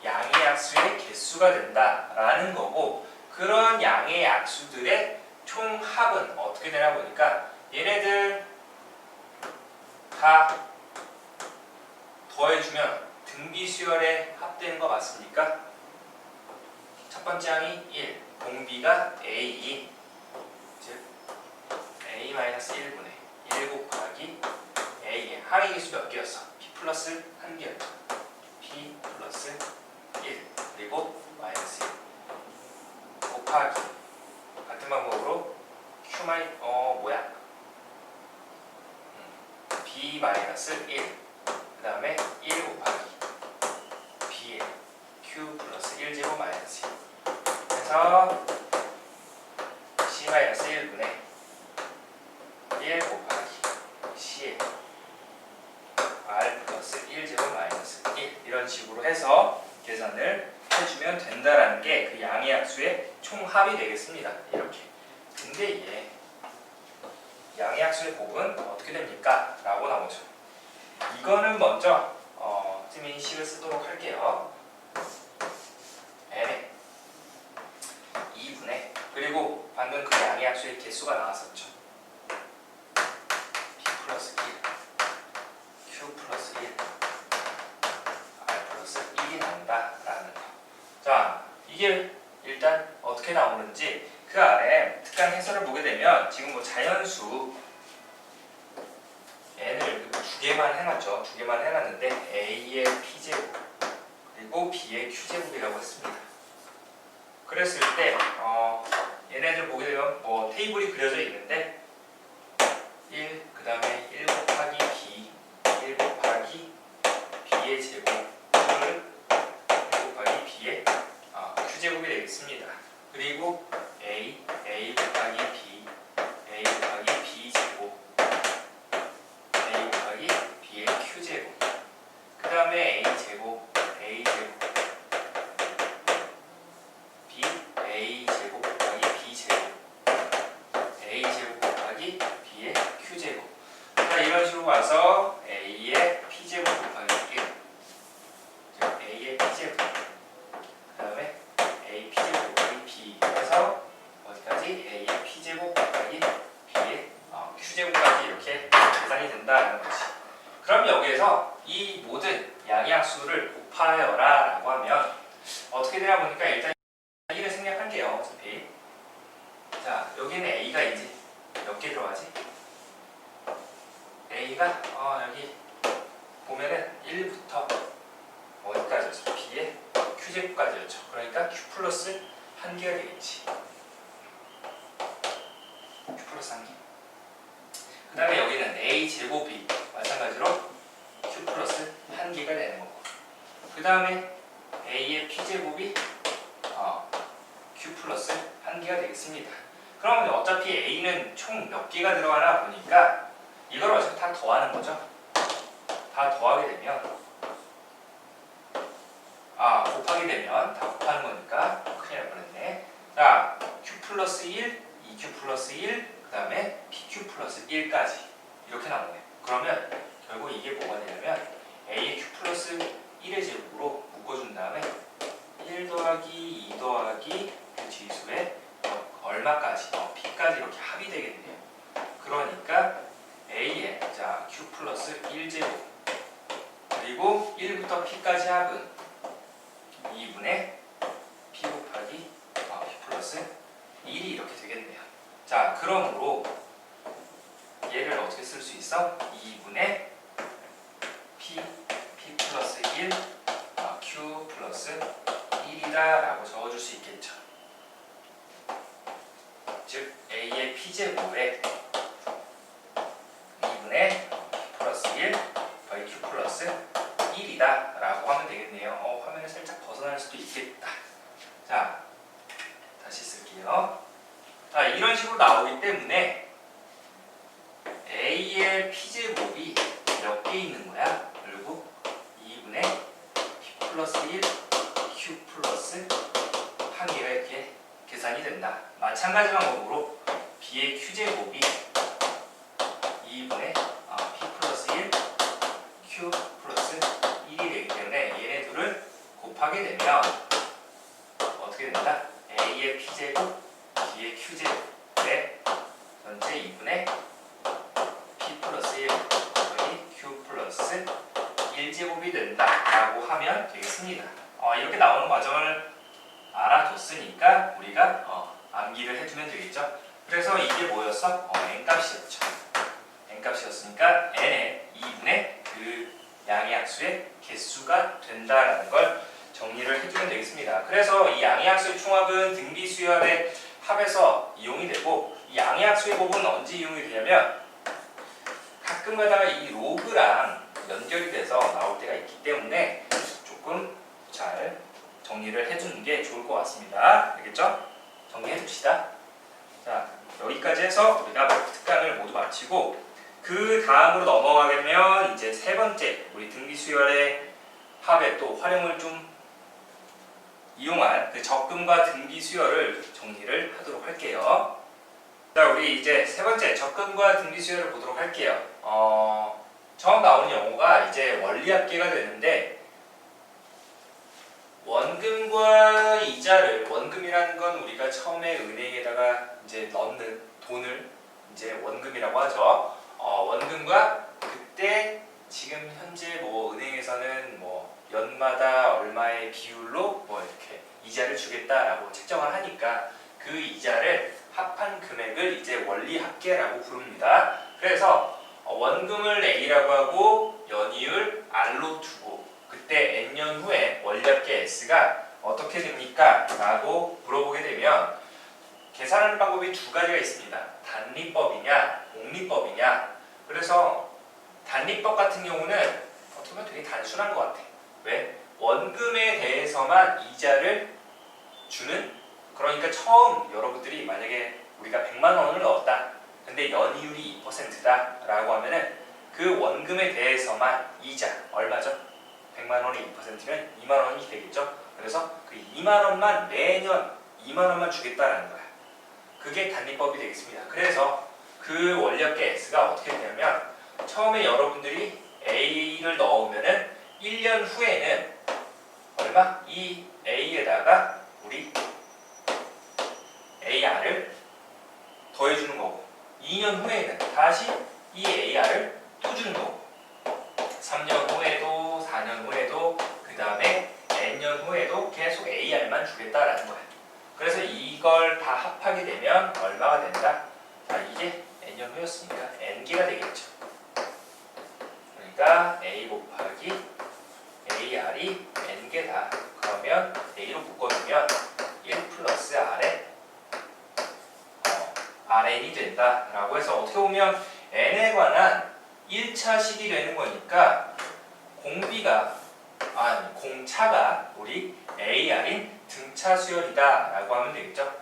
양의 약수의 개수가 된다라는 거고, 그런 양의 약수들의 총합은 어떻게 되나 보니까 얘네들 다 더해주면 등비수열에 합되는 거 맞습니까? 첫 번째 항이 1, 공비가 A2, 즉 A-1분의 1 곱하기 A의 항의 개수 몇 개였어? P 플러스 1개였죠. P 플러스 1 그리고 마이너스 1 곱하기 같은 방법으로 Q B 마이너스 1 그 다음에 1 곱하기 B의 Q 플러스 1제곱 마이너스 1 해서 C 마이너스 1분의 1 1 곱하기 C에 R 플러스 1제곱 마이너스 1 이런 식으로 해서 계산을 해주면 된다라는 게 그 양의 약수의 총합이 되겠습니다. 이렇게. 근데 얘 양의 약수의 곱은 어떻게 됩니까? 라고 나오죠. 이거는 먼저 쌤이 식을 쓰도록 할게요. n에 2분의 그리고 방금 그 양의 약수의 개수가 나왔었죠. p 플러스 1 q 플러스 1 r 플러스 1이 나온다라는 거. 자, 이게 일단 어떻게 나오는지 그 아래 특강 해설을 보게 되면 지금 뭐 자연수 n을 두 개만 해놨죠. 두 개만 해놨는데 a의 p제곱 그리고 b의 q제곱이라고 했습니다. 그랬을 때 얘네들 보게 되면 뭐 테이블이 그려져 있는데 1, 그 다음에 1 곱하기 b 1 곱하기 b의 제곱을 1 곱하기 b의 q제곱이 되겠습니다. 그리고 a 곱하기 b 곱하기 b 제곱 a 곱하기 b의 q제곱 그 다음에 a 제곱 b a 제곱 곱하기 b 제곱 a 제곱 곱하기 b의 q제곱. 자, 이런 식으로 가서 a의 p제곱 곱하기 1 a의 p제곱 그 다음에 a p제곱 곱하기 b 해서 어디까지 a의 p제곱 곱하기 b의 q제곱까지 이렇게 계산이 된다는 거지. 그럼 여기에서 이 모든 양의학수를 곱하여라 라고 하면 어떻게 되냐 보니까 일단 1을 생략할게요. 어차피. 자, 여기는 a가 이제 몇 개 들어가지? a가 여기 보면은 1부터 어디까지였어? b의 q제곱까지였죠. 그러니까 q 플러스 1개가 되겠지. q 플러스 1개. 그 다음에 여기는 a 제곱이 마찬가지로 q 플러스 1개가 되는 거고. 그 다음에 a의 p제곱이 q 플러스 1개가 되겠습니다. 그러면 어차피 a는 총 몇 개가 들어가나 보니까 이걸 어차피 다 더하는 거죠. 다 더하게 되면 곱하게 되면 다 곱하는 거니까 큰일 날 뻔했네. 자, q 플러스 1, 2q 플러스 1, 그 다음에 pq 플러스 1까지 이렇게 나오네요. 그러면 결국 이게 뭐가 되냐면 a의 q 플러스 1의 제곱으로 묶어준 다음에 1 더하기 2 더하기 그 지수에 얼마까지? p까지 이렇게 합이 되겠네요. 그러니까 a의 자 q 플러스 1제곱 그리고 1부터 p까지 합은 2분의 p 곱하기 p 플러스 1이 이렇게 되겠네요. 자, 그러므로 얘를 어떻게 쓸 수 있어? 2분의 p 플러스 1 q 플러스 1이다 라고 적어줄 수 있겠죠. 즉 a의 p제곱에 2분의 p 플러스 1 더하기 q 플러스 1이다 라고 하면 되겠네요. 화면을 살짝 벗어날 수도 있겠다. 자, 다시 쓸게요. 자, 이런 식으로 나오기 때문에 a의 p제곱이 몇 개 있는 거야? 그리고 2분의 p 플러스 1 q 플러스 1개가 이렇게 계산이 된다. 마찬가지 방법으로 b의 q제곱이 2분의 p 플러스 1 q 플러스 1이 되기 때문에 얘네 둘을 곱하게 되면 어떻게 된다? a의 p제곱 b의 q제곱의 전체 2분의 p 플러스 1 더하기 q 플러스 1제곱이 된다 라고 하면 되겠습니다. 이렇게 나오는 과정을 알아뒀으니까 우리가 암기를 해두면 되겠죠. 그래서 이게 뭐였어? n값이었죠. n값이었으니까 n의 2분의 그 양의 약수의 개수가 된다라는 걸 정리를 해주면 되겠습니다. 그래서 이 양의 약수의 총합은 등비수열의 합에서 이용이 되고 이 양의 약수의 곱은 언제 이용이 되냐면 가끔 가다가 이 로그랑 연결이 돼서 나올 때가 있기 때문에 조금 잘 정리를 해주는 게 좋을 것 같습니다. 알겠죠? 정리해 줍시다. 자, 여기까지 해서 우리가 특강을 모두 마치고 그 다음으로 넘어가게 되면 이제 세 번째 우리 등비수열의 합에 또 활용을 좀 이용한 그 적금과 등비수열을 정리를 하도록 할게요. 자, 우리 이제 세 번째 적금과 등비수열을 보도록 할게요. 처음 나오는 용어가 이제 원리합계가 되는데 원금과 이자를, 원금이라는 건 우리가 처음에 은행에다가 이제 넣는 돈을 이제 원금이라고 하죠. 원금과 그때 지금 현재 뭐 은행에서는 뭐 연마다 얼마의 비율로 뭐 이렇게 이자를 주겠다라고 책정을 하니까 그 이자를 합한 금액을 이제 원리합계라고 부릅니다. 그래서 원금을 A라고 하고 연이율 R로 두고 그때 N년 후에 원리합계 S가 어떻게 됩니까? 라고 물어보게 되면 계산하는 방법이 두 가지가 있습니다. 단리법이냐 복리법이냐. 그래서 단리법 같은 경우는 어떻게 보면 되게 단순한 것 같아. 왜? 원금에 대해서만 이자를 주는, 그러니까 처음 여러분들이 만약에 우리가 100만 원을 넣었다. 근데 연이율이 2%다 라고 하면은 그 원금에 대해서만 이자 얼마죠? 100만 원이 2%면 2만 원이 되겠죠? 그래서 그 2만 원만 매년 2만 원만 주겠다라는 거야. 그게 단리법이 되겠습니다. 그래서 그 원리합계 S가 어떻게 되냐면 처음에 여러분들이 A를 넣으면은 1년 후에는 얼마? 이 A에다가 우리 AR을 더해주는 거고 2년 후에는 다시 이 AR을 또 주는 거고 3년 후에도 4년 후에도 그 다음에 N년 후에도 계속 AR만 주겠다라는 거야. 그래서 이걸 다 합하게 되면 얼마가 된다? 자, 이게 N년 후였으니까 N개가 되겠죠. 그러니까 A 곱하기 AR이 N개다. 그러면 A로 묶어주면 1 플러스 R에 RN이 된다라고 해서 어떻게 보면 N에 관한 1차식이 되는 거니까 공차가 우리 AR인 등차 수열이다 라고 하면 되겠죠.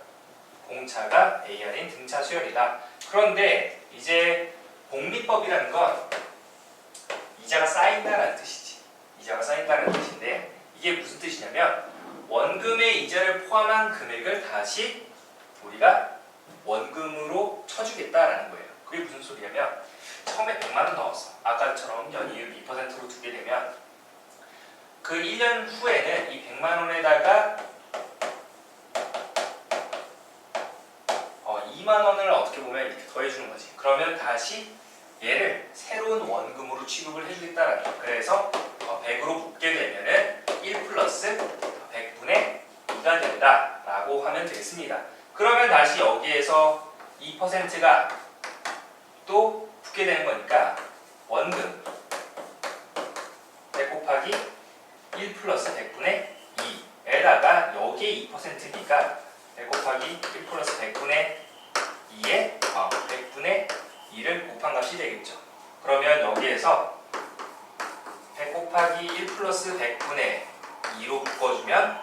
공차가 AR인 등차 수열이다. 그런데 이제 복리법이라는 건 이자가 쌓인다라는 뜻이지. 이자가 쌓인다는 뜻인데 이게 무슨 뜻이냐면 원금의 이자를 포함한 금액을 다시 우리가 원금으로 쳐주겠다라는 거예요. 그게 무슨 소리냐면 처음에 100만 원 넣었어. 아까처럼 연이율 2%로 두게 되면 그 1년 후에는 이 100만 원에다가 2만 원을 어떻게 보면 이렇게 더해주는 거지. 그러면 다시 얘를 새로운 원금으로 취급을 해주겠다라는 거예요. 그래서 100으로 묶게 되면은 1 플러스 100분의 2가 된다라고 하면 되겠습니다. 그러면 다시 여기에서 2%가 또 붙게 되는 거니까 원금 100 곱하기 1 플러스 100분의 2에다가 여기에 2%니까 100 곱하기 1 플러스 100분의 2에 100분의 2를 곱한 값이 되겠죠. 그러면 여기에서 100 곱하기 1 플러스 100분의 2로 묶어주면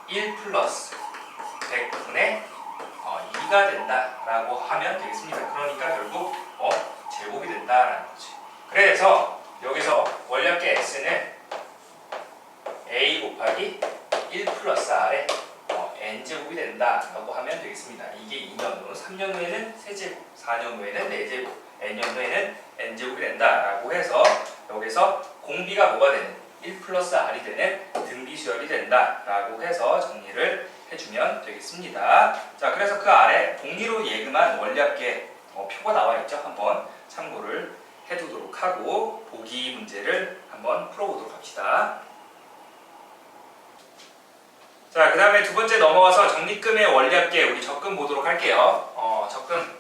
1 플러스 100분의 2가 된다라고 하면 되겠습니다. 그러니까 결국 제곱이 된다라는 거지. 그래서 여기서 원리합계 S는 A 곱하기 1 플러스 R에 N제곱이 된다라고 하면 되겠습니다. 이게 2년 후, 3년 후에는 세제곱, 4년 후에는 4제곱, N년 후에는 N제곱이 된다라고 해서 여기서 공비가 뭐가 되는? 1 플러스 R이 되는 등비수열이 된다라고 해서 정리를 해주면 되겠습니다. 자, 그래서 그 아래 복리로 예금한 원리합계 표가 나와 있죠. 한번 참고를 해두도록 하고 보기 문제를 한번 풀어보도록 합시다. 자, 그 다음에 두 번째 넘어가서 적립금의 원리합계 우리 적금 보도록 할게요. 적금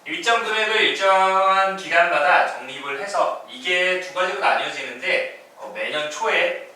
일정 금액을 일정한 기간마다 적립을 해서 이게 두 가지로 나뉘어지는데 매년 초에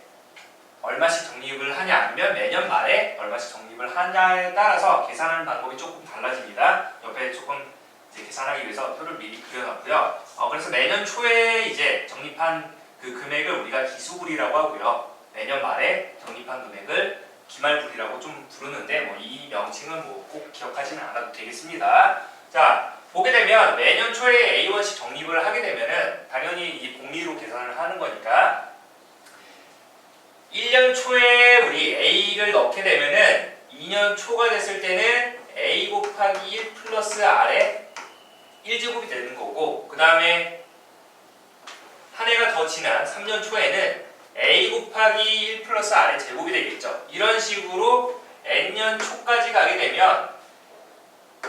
얼마씩 적립을 하냐 아니면 매년 말에 얼마씩 적립을 하냐에 따라서 계산하는 방법이 조금 달라집니다. 옆에 조금 이제 계산하기 위해서 표를 미리 그려놨고요. 그래서 매년 초에 이제 적립한 그 금액을 우리가 기수불이라고 하고요. 매년 말에 적립한 금액을 기말불이라고 좀 부르는데 이 명칭은 꼭 기억하지는 않아도 되겠습니다. 자, 보게 되면 매년 초에 A1씩 적립을 하게 되면은 당연히 이 복리로 계산을 하는 거니까 1년 초에 우리 A를 넣게 되면은 2년 초가 됐을 때는 A 곱하기 1 플러스 R에 1제곱이 되는 거고, 그 다음에 한 해가 더 지난 3년 초에는 A 곱하기 1 플러스 R의 제곱이 되겠죠. 이런 식으로 N년 초까지 가게 되면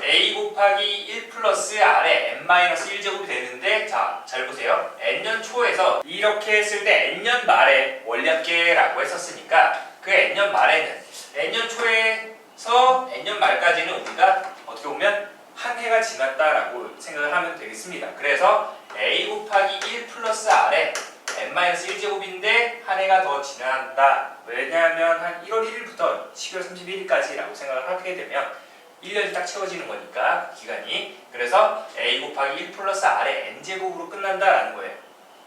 A 곱하기 1 플러스 R의 N-1제곱이 되는데, 자, 잘 보세요. N년 초에서 이렇게 했을 때 N년 말에 원리합계라고 했었으니까 그 N년 말에는 N년 초에서 N년 말까지는 우리가 어떻게 보면 한 해가 지났다라고 생각을 하면 되겠습니다. 그래서 A 곱하기 1 플러스 R의 N-1제곱인데 한 해가 더 지난다. 왜냐하면 한 1월 1일부터 12월 31일까지라고 생각을 하게 되면 1년이 딱 채워지는 거니까 기간이. 그래서 A 곱하기 1 플러스 R의 N제곱으로 끝난다라는 거예요.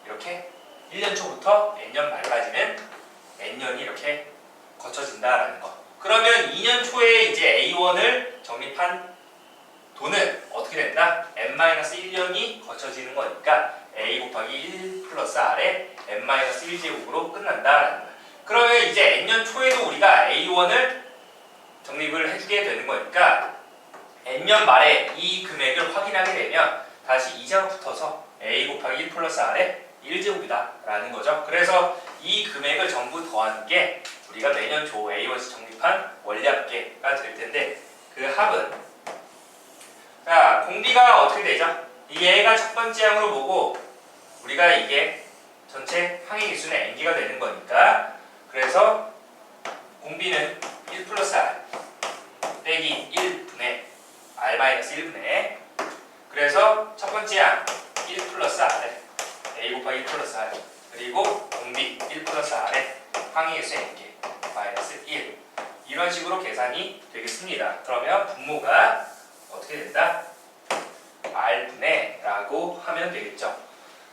이렇게 1년 초부터 N년 말까지는 N년이 이렇게 거쳐진다라는 거. 그러면 2년 초에 이제 A1을 적립한 돈은 어떻게 된다? N-1년이 거쳐지는 거니까 A 곱하기 1 플러스 R의 N-1제곱으로 끝난다라는 거예요. 그러면 이제 N년 초에도 우리가 A1을 적립을 해주게 되는 거니까 N년 말에 이 금액을 확인하게 되면 다시 이자가 붙어서 A 곱하기 1 플러스 R의 1제곱이다 라는 거죠. 그래서 이 금액을 전부 더하는 게 우리가 매년 초 A1씩 적립한 원리합계가 될 텐데, 그 합은, 자, 공비가 어떻게 되죠? 얘가 첫 번째 항으로 보고 우리가 이게 전체 항의 개수는 n개가 되는 거니까, 그래서 공비는 1 플러스 R 빼기 1분의 R-1분의, 그래서 첫 번째 항 1 플러스 R A 곱하기 1 플러스 R, 그리고 공비 1 플러스 R의 항의 개수 n개 마이너스 1, 이런 식으로 계산이 되겠습니다. 그러면 분모가 어떻게 된다? R분의 라고 하면 되겠죠.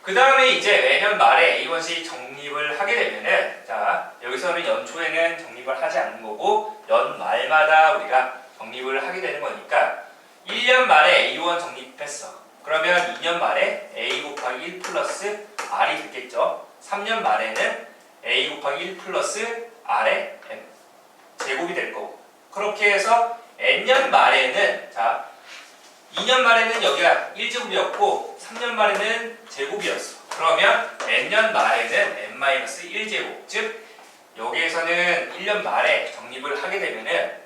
그 다음에 이제 매년 말에 A1씩 적립을 하게 되면은, 자, 여기서는 연초에는 적립을 하지 않는 거고 연 말마다 우리가 적립을 하게 되는 거니까 1년 말에 A1 적립했어. 그러면 2년 말에 A 곱하기 1 플러스 R이 됐겠죠. 3년 말에는 A 곱하기 1 플러스 R의 제곱이 될 거고, 그렇게 해서 N년 말에는, 자, 2년 말에는 여기가 1제곱이었고 3년 말에는 제곱이었어. 그러면 N년 말에는 N-1제곱, 즉 여기에서는 1년 말에 적립을 하게 되면은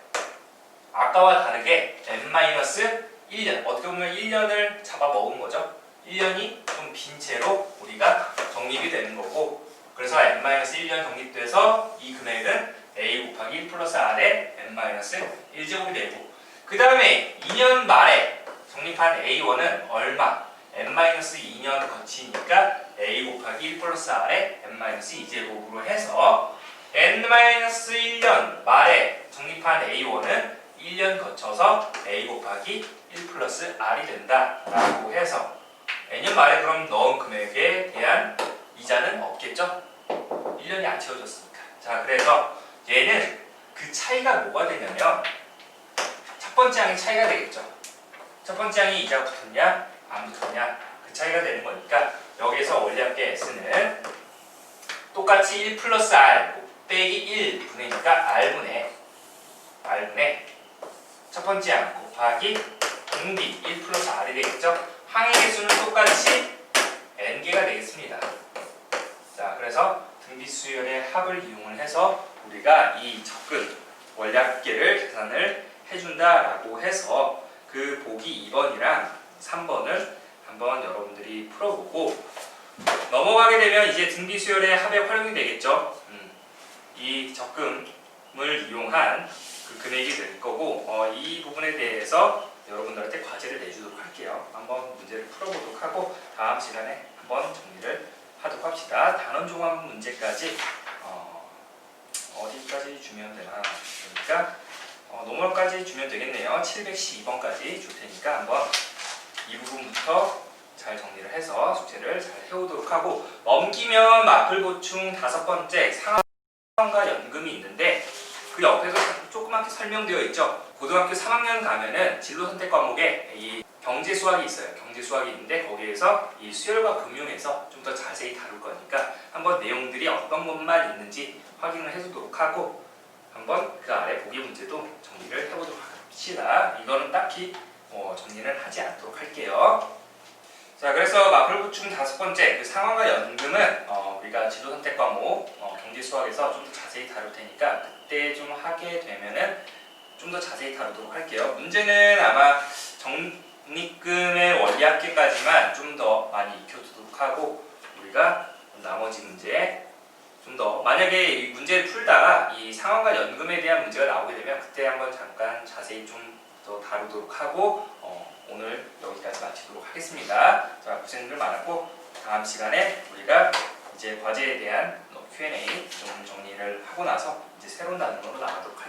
아까와 다르게 N-1년, 어떻게 보면 1년을 잡아먹은 거죠. 1년이 좀 빈 채로 우리가 적립이 되는 거고, 그래서 N-1년 적립돼서 이 금액은 A 곱하기 1 플러스 R의 N-1제곱이 되고, 그 다음에 2년 말에 적립한 A1은 얼마? N-2년 거치니까 A 곱하기 1 플러스 R의 N-2제곱으로 해서 N-1년 말에 적립한 A1은 1년 거쳐서 A 곱하기 1 플러스 R이 된다라고 해서 N년 말에 그럼 넣은 금액에 대한 이자는 없겠죠? 1년이 안 채워졌으니까. 자, 그래서 얘는 그 차이가 뭐가 되냐면 첫 번째 항의 차이가 되겠죠. 첫 번째 항이 이자가 붙었냐 안 붙었냐 그 차이가 되는 거니까 여기서 원리합계 S는 똑같이 1 플러스 R 빼기 1 분의니까 R분의 첫 번째 항 곱하기 공비 1 플러스 R이 되겠죠. 항의 개수는 똑같이 n개가 되겠습니다. 자, 그래서 등비수열의 합을 이용을 해서 우리가 이 적근 원리합계를 계산을 해준다라고 해서 그 보기 2번이랑 3번을 한번 여러분들이 풀어보고 넘어가게 되면 이제 등비수열의 합에 활용이 되겠죠. 이 적금을 이용한 그 금액이 될 거고, 이 부분에 대해서 여러분들한테 과제를 내주도록 할게요. 한번 문제를 풀어보도록 하고 다음 시간에 한번 정리를 하도록 합시다. 단원 종합 문제까지 어디까지 주면 되나? 그러니까 노멀까지 주면 되겠네요. 712번까지 줄 테니까 한번 이 부분부터 잘 정리를 해서 숙제를 잘 해오도록 하고, 넘기면 마플 보충 5번째 상환과 연금이 있는데 그 옆에서 조그맣게 설명되어 있죠. 고등학교 3학년 가면은 진로 선택 과목에 이 경제 수학이 있어요. 경제 수학이 있는데 거기에서 이 수열과 금융에서 좀 더 자세히 다룰 거니까 한번 내용들이 어떤 것만 있는지 확인을 해두도록 하고 한번 그 아래 보기 문제도 정리를 해보도록 합시다. 이거는 딱히 정리를 하지 않도록 할게요. 자, 그래서 마플 보충 5번째 그 상환과 연금은 우리가 지도 선택 과목 경제 수학에서 좀 더 자세히 다룰 테니까 그때 좀 하게 되면은 좀 더 자세히 다루도록 할게요. 문제는 아마 적립금의 원리합계까지만 좀 더 많이 익혀두도록 하고 우리가 나머지 문제 좀 더 만약에 이 문제를 풀다가 이 상환과 연금에 대한 문제가 나오게 되면 그때 한번 잠깐 자세히 좀 더 다루도록 하고 오늘 여기까지 마치도록 하겠습니다. 자, 고생들 많았고 다음 시간에 우리가 이제 과제에 대한 Q&A 좀 정리를 하고 나서 이제 새로운 단원으로 나가도록 하겠습니다.